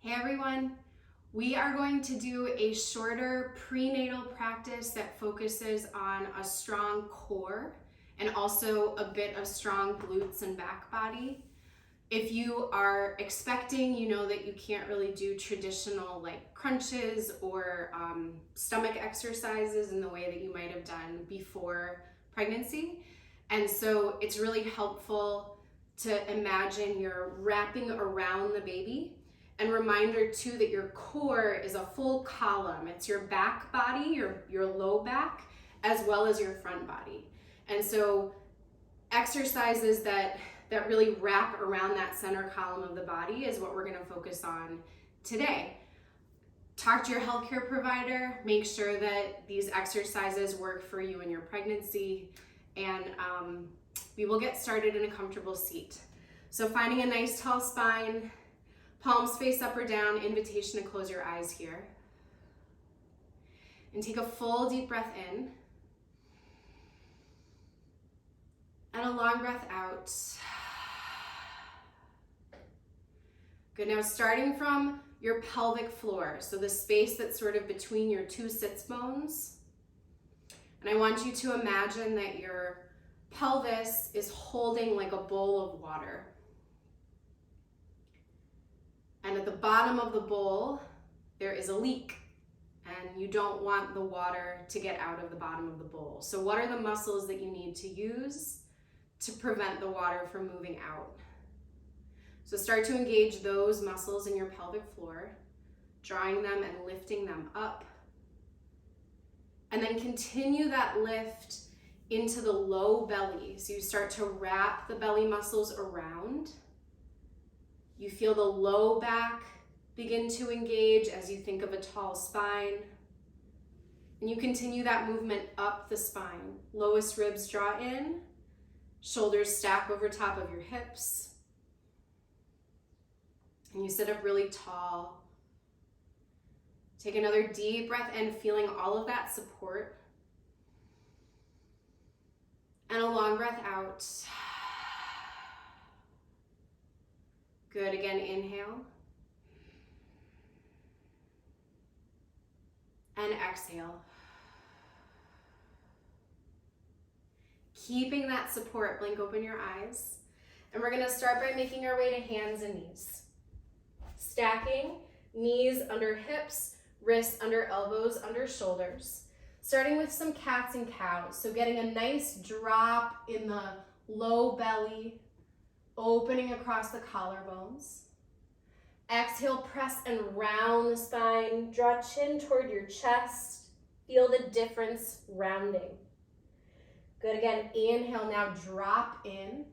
Hey everyone, we are going to do a shorter prenatal practice that focuses on a strong core and also a bit of strong glutes and back body. If you are expecting, you know that you can't really do traditional like crunches or stomach exercises in the way that you might have done before pregnancy. And so it's really helpful to imagine you're wrapping around the baby. And reminder too that your core is a full column. It's your back body, your low back, as well as your front body. And so exercises that really wrap around that center column of the body is what we're going to focus on today. Talk to your healthcare provider, make sure that these exercises work for you in your pregnancy, and we will get started in a comfortable seat. So finding a nice tall spine, palms face up or down, invitation to close your eyes here. And take a full deep breath in. And a long breath out. Good, now starting from your pelvic floor, so the space that's sort of between your two sits bones. And I want you to imagine that your pelvis is holding like a bowl of water. And at the bottom of the bowl, there is a leak, and you don't want the water to get out of the bottom of the bowl. So what are the muscles that you need to use to prevent the water from moving out? So start to engage those muscles in your pelvic floor, drawing them and lifting them up. And then continue that lift into the low belly. So you start to wrap the belly muscles around. You feel the low back begin to engage as you think of a tall spine. And you continue that movement up the spine. Lowest ribs draw in, shoulders stack over top of your hips. And you sit up really tall. Take another deep breath in, feeling all of that support. And a long breath out. Good, again, inhale. And exhale. Keeping that support, blink open your eyes. And we're gonna start by making our way to hands and knees. Stacking, knees under hips, wrists under elbows, under shoulders. Starting with some cats and cows. So getting a nice drop in the low belly, opening across the collarbones. Exhale, press and round the spine. Draw chin toward your chest. Feel the difference rounding. Good, again, inhale, now drop in.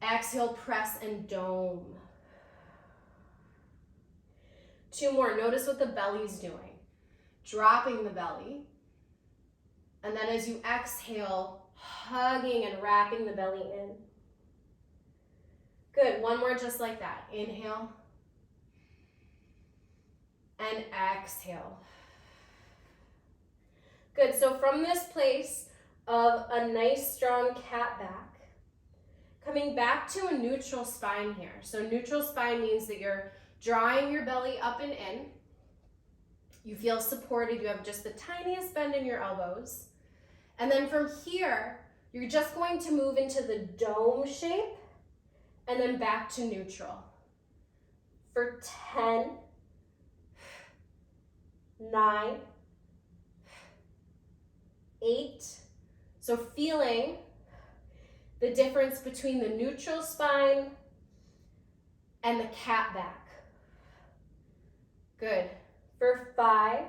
Exhale, press and dome. Two more, notice what the belly's doing. Dropping the belly. And then as you exhale, hugging and wrapping the belly in. Good, one more just like that. Inhale. And exhale. Good, so from this place of a nice strong cat back, coming back to a neutral spine here. So neutral spine means that you're drawing your belly up and in. You feel supported, you have just the tiniest bend in your elbows. And then from here, you're just going to move into the dome shape and then back to neutral. For 10, 9, 8. So feeling the difference between the neutral spine and the cat back. Good. For 5,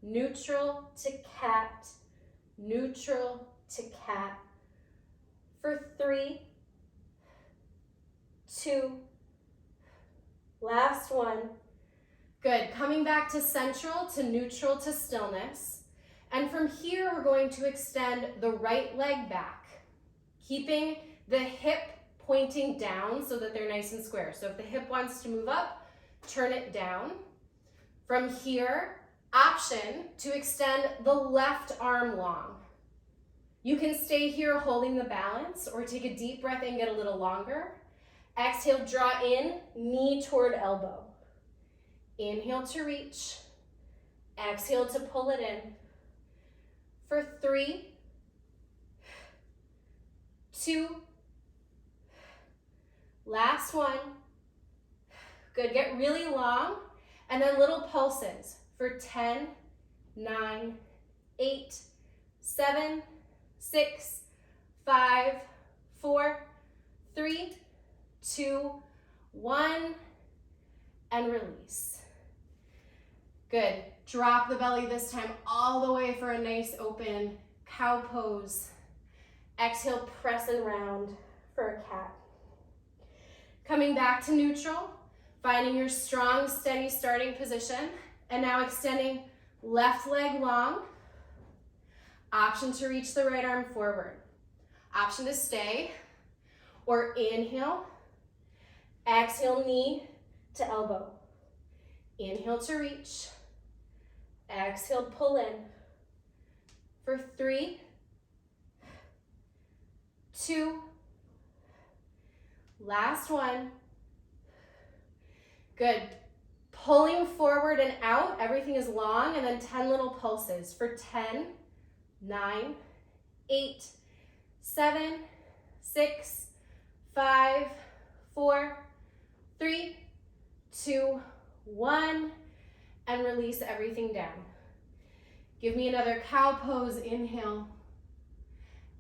neutral to cat, neutral to cat. For 3, 2, last one. Good, coming back to central, to neutral, to stillness. And from here, we're going to extend the right leg back, keeping the hip pointing down so that they're nice and square. So if the hip wants to move up, turn it down. From here, option to extend the left arm long. You can stay here holding the balance or take a deep breath and get a little longer. Exhale, draw in, knee toward elbow. Inhale to reach. Exhale to pull it in. For 3, 2, last one. Good, get really long, and then little pulses for 10, 9, 8, 7, 6, 5, 4, 3, 2, 1, and release. Good. Drop the belly this time all the way for a nice open cow pose. Exhale, press and round for a cat. Coming back to neutral, finding your strong, steady starting position, and now extending left leg long. Option to reach the right arm forward. Option to stay, or inhale. Exhale, knee to elbow. Inhale to reach. Exhale, pull in. For 3, 2, last one. Good. Pulling forward and out, everything is long, and then 10 little pulses for 10, 9, 8, 7, 6, 5, 4, 3, 2, 1, and release everything down. Give me another cow pose, inhale.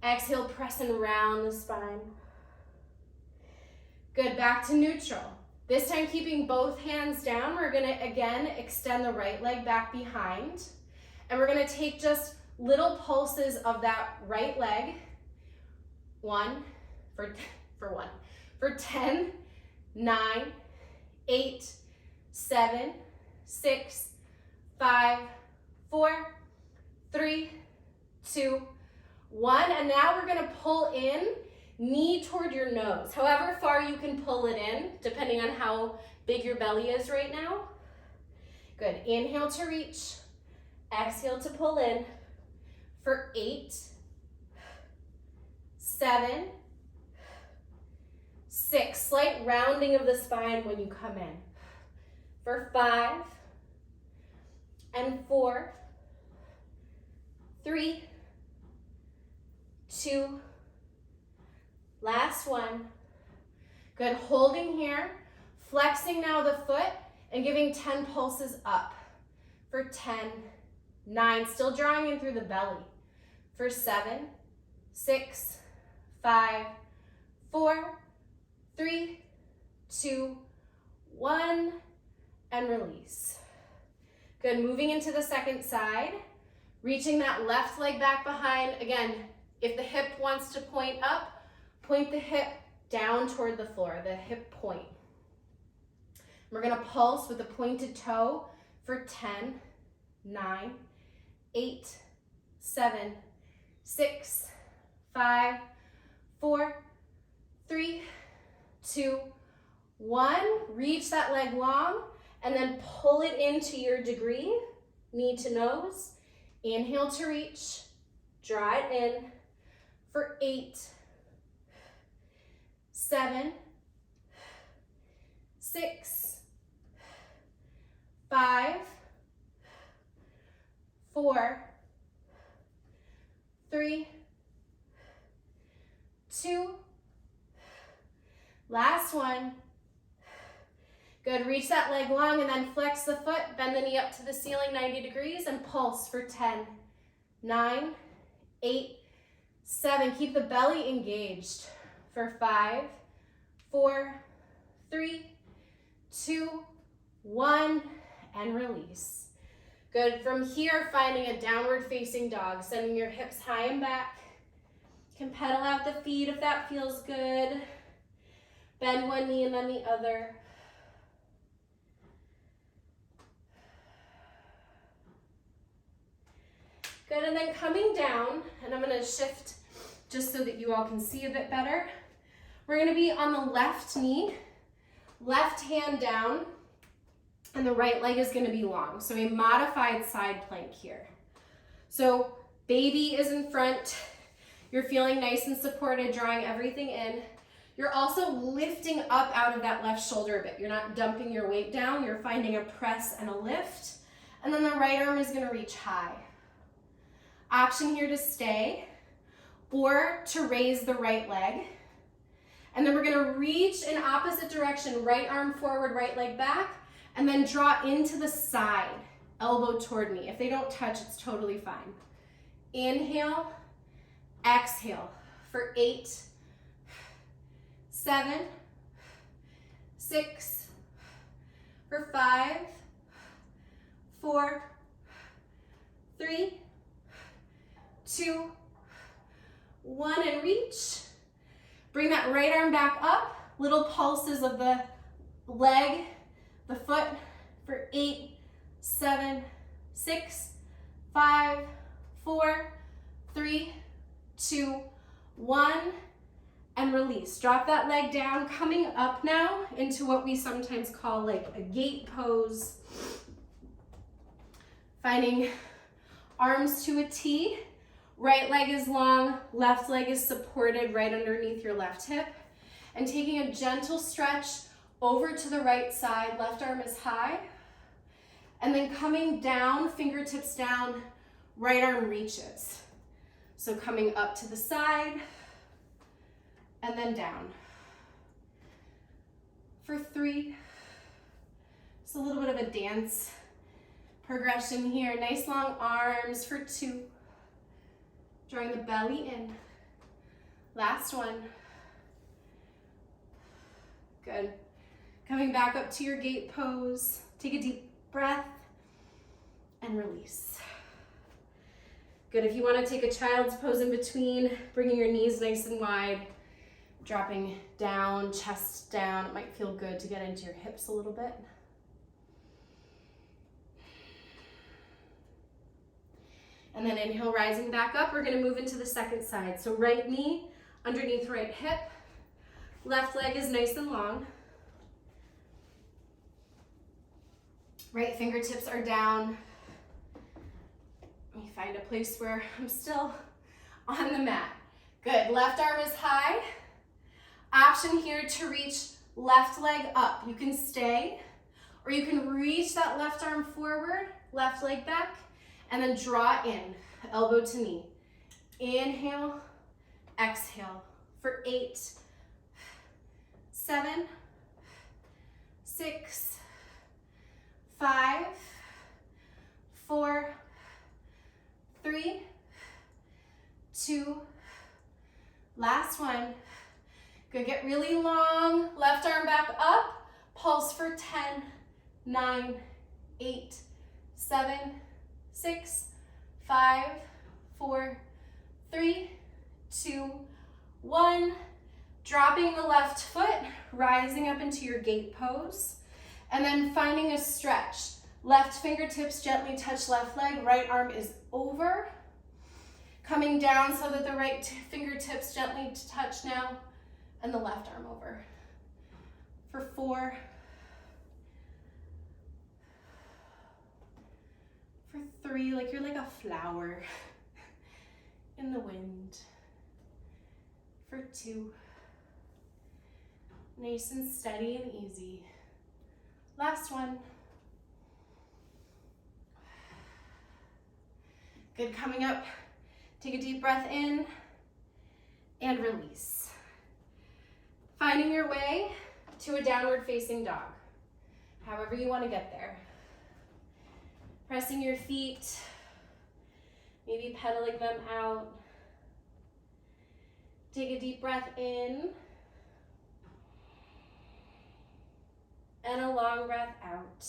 Exhale, press and round the spine. Good, back to neutral. This time keeping both hands down, we're gonna again extend the right leg back behind, and we're gonna take just little pulses of that right leg. For 10, 9, 8, 7, 6, 5, 4, 3, 2, 1. And now we're gonna pull in, knee toward your nose. However far you can pull it in, depending on how big your belly is right now. Good, inhale to reach, exhale to pull in for 8, 7, 6, slight rounding of the spine when you come in. For 5, and 4, 3, 2, last one. Good, holding here, flexing now the foot and giving 10 pulses up. For 10, 9, still drawing in through the belly. For 7, 6, 5, 4, 3, 2, 1, and release. Good, moving into the second side, reaching that left leg back behind. Again, if the hip wants to point up, point the hip down toward the floor, the hip point. We're gonna pulse with a pointed toe for 10, 9, 8, 7, 6, 5, 4, 3, 2, 1. Reach that leg long and then pull it into your degree, knee to nose. Inhale to reach, draw it in for 8, 7, 6, 5, 4, 3, 2, last one. Good, reach that leg long and then flex the foot, bend the knee up to the ceiling 90 degrees and pulse for 10, 9, 8, 7. Keep the belly engaged for 5, 4, 3, 2, 1, and release. Good, from here, finding a downward facing dog, sending your hips high and back. You can pedal out the feet if that feels good. Bend one knee and then the other. Good, and then coming down, and I'm gonna shift just so that you all can see a bit better. We're gonna be on the left knee, left hand down, and the right leg is gonna be long. So a modified side plank here. So baby is in front, you're feeling nice and supported, drawing everything in. You're also lifting up out of that left shoulder a bit. You're not dumping your weight down. You're finding a press and a lift. And then the right arm is going to reach high. Option here to stay or to raise the right leg. And then we're going to reach in opposite direction, right arm forward, right leg back, and then draw into the side, elbow toward me. If they don't touch, it's totally fine. Inhale, exhale for 8, 7, 6, for 5, 4, 3, 2, 1, and reach. Bring that right arm back up. Little pulses of the leg, the foot for 8, 7, 6, 5, 4, 3, 2, 1, and release. Drop that leg down, coming up now into what we sometimes call like a gate pose. Finding arms to a T. Right leg is long, left leg is supported right underneath your left hip. And taking a gentle stretch over to the right side, left arm is high. And then coming down, fingertips down, right arm reaches. So coming up to the side, and then down. For 3, just a little bit of a dance progression here. Nice long arms for 2. Drawing the belly in. Last one. Good. Coming back up to your gate pose. Take a deep breath and release. Good. If you want to take a child's pose in between, bringing your knees nice and wide, dropping down, chest down. It might feel good to get into your hips a little bit. And then inhale, rising back up. We're going to move into the second side. So right knee underneath right hip. Left leg is nice and long. Right fingertips are down. Let me find a place where I'm still on the mat. Good. Left arm is high. Option here to reach left leg up. You can stay, or you can reach that left arm forward, left leg back, and then draw in, elbow to knee. Inhale, exhale for 8, 7, 6, 5, 4, 3, 2, last one. Good, get really long, left arm back up, pulse for 10, 9, 8, 7, 6, 5, 4, 3, 2, 1. Dropping the left foot, rising up into your gate pose, and then finding a stretch. Left fingertips gently touch left leg, right arm is over. Coming down so that the right fingertips gently touch now, and the left arm over. For 4, for 3, like you're like a flower in the wind. For 2, nice and steady and easy. Last one. Good, coming up, take a deep breath in and release. Finding your way to a downward facing dog, however you want to get there. Pressing your feet, maybe pedaling them out. Take a deep breath in and a long breath out.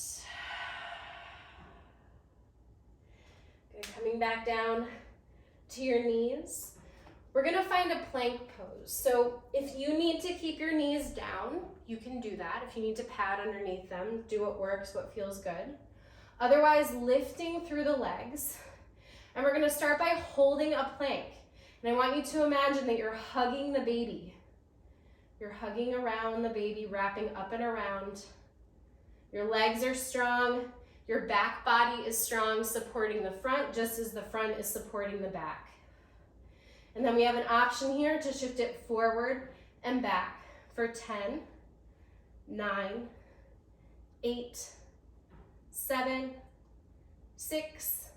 Good, coming back down to your knees. We're gonna find a plank pose. So if you need to keep your knees down, you can do that. If you need to pad underneath them, do what works, what feels good. Otherwise, lifting through the legs. And we're gonna start by holding a plank. And I want you to imagine that you're hugging the baby. You're hugging around the baby, wrapping up and around. Your legs are strong. Your back body is strong, supporting the front, just as the front is supporting the back. And then we have an option here to shift it forward and back. for 10, 9, 8, 7, 6,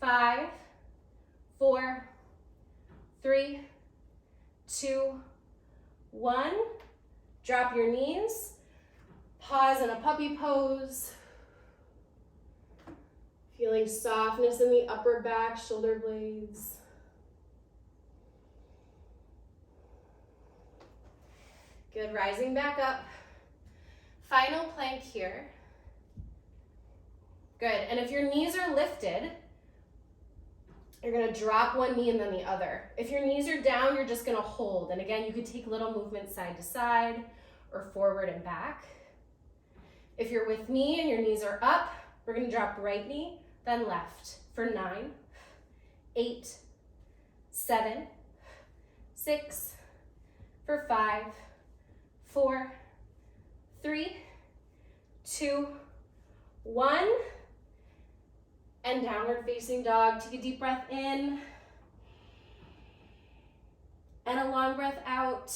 5, 4, 3, 2, 1. Drop your knees. Pause in a puppy pose. Feeling softness in the upper back, shoulder blades. Good, rising back up. Final plank here. Good, and if your knees are lifted, you're gonna drop one knee and then the other. If your knees are down, you're just gonna hold. And again, you could take little movements side to side or forward and back. If you're with me and your knees are up, we're gonna drop right knee, then left for 9, 8, 7, 6, for 5, 4, 3, 2, 1. And downward facing dog. Take a deep breath in and a long breath out.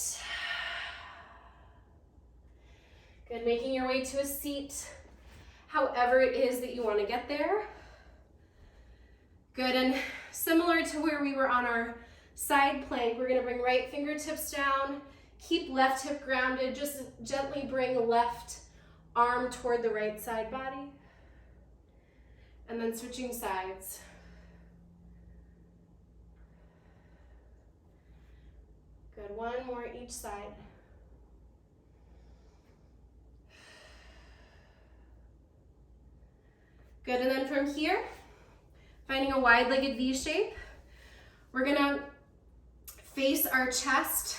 Good, making your way to a seat, however it is that you want to get there. Good, and similar to where we were on our side plank, we're going to bring right fingertips down, keep left hip grounded, just gently bring left arm toward the right side body. And then switching sides. Good, one more each side. Good, and then from here, finding a wide-legged V shape, we're gonna face our chest.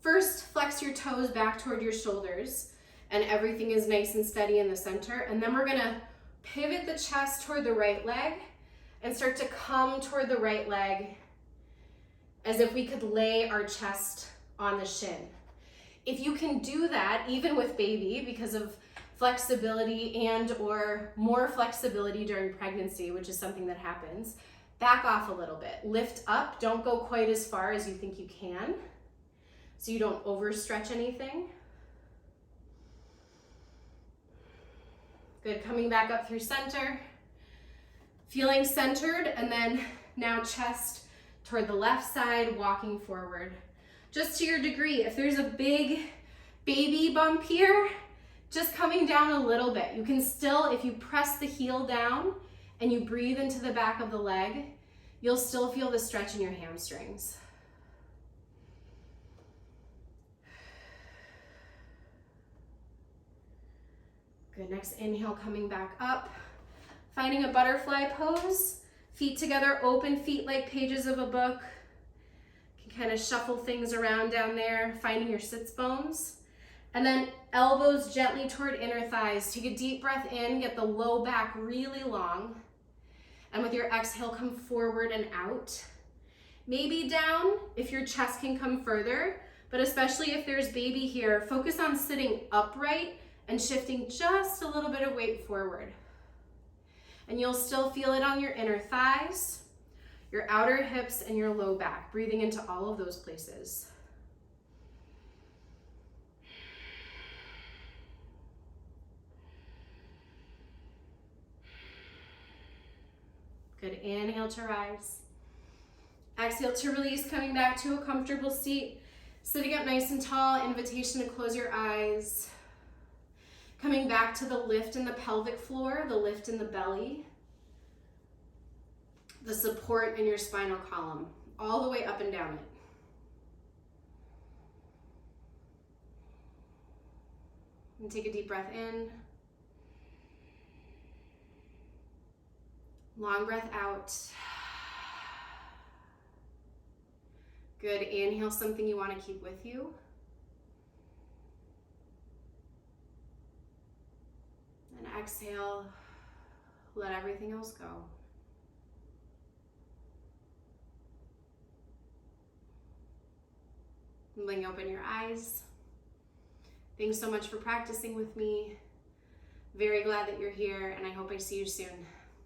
First, flex your toes back toward your shoulders, and everything is nice and steady in the center. And then we're gonna pivot the chest toward the right leg and start to come toward the right leg as if we could lay our chest on the shin. If you can do that, even with baby, because of flexibility and or more flexibility during pregnancy, which is something that happens, back off a little bit. Lift up, don't go quite as far as you think you can, so you don't overstretch anything. Good, coming back up through center, feeling centered, and then now chest toward the left side, walking forward. Just to your degree, if there's a big baby bump here, just coming down a little bit. You can still, if you press the heel down and you breathe into the back of the leg, you'll still feel the stretch in your hamstrings. Good, next inhale, coming back up. Finding a butterfly pose, feet together, open feet like pages of a book. You can kind of shuffle things around down there, finding your sits bones. And then elbows gently toward inner thighs. Take a deep breath in, get the low back really long. And with your exhale, come forward and out. Maybe down if your chest can come further, but especially if there's baby here, focus on sitting upright and shifting just a little bit of weight forward. And you'll still feel it on your inner thighs, your outer hips, and your low back, breathing into all of those places. Good, inhale to rise. Exhale to release, coming back to a comfortable seat. Sitting up nice and tall, invitation to close your eyes. Coming back to the lift in the pelvic floor, the lift in the belly, the support in your spinal column, all the way up and down it. And take a deep breath in. Long breath out. Good, inhale something you want to keep with you. And exhale, let everything else go. And open your eyes. Thanks so much for practicing with me. Very glad that you're here, and I hope I see you soon.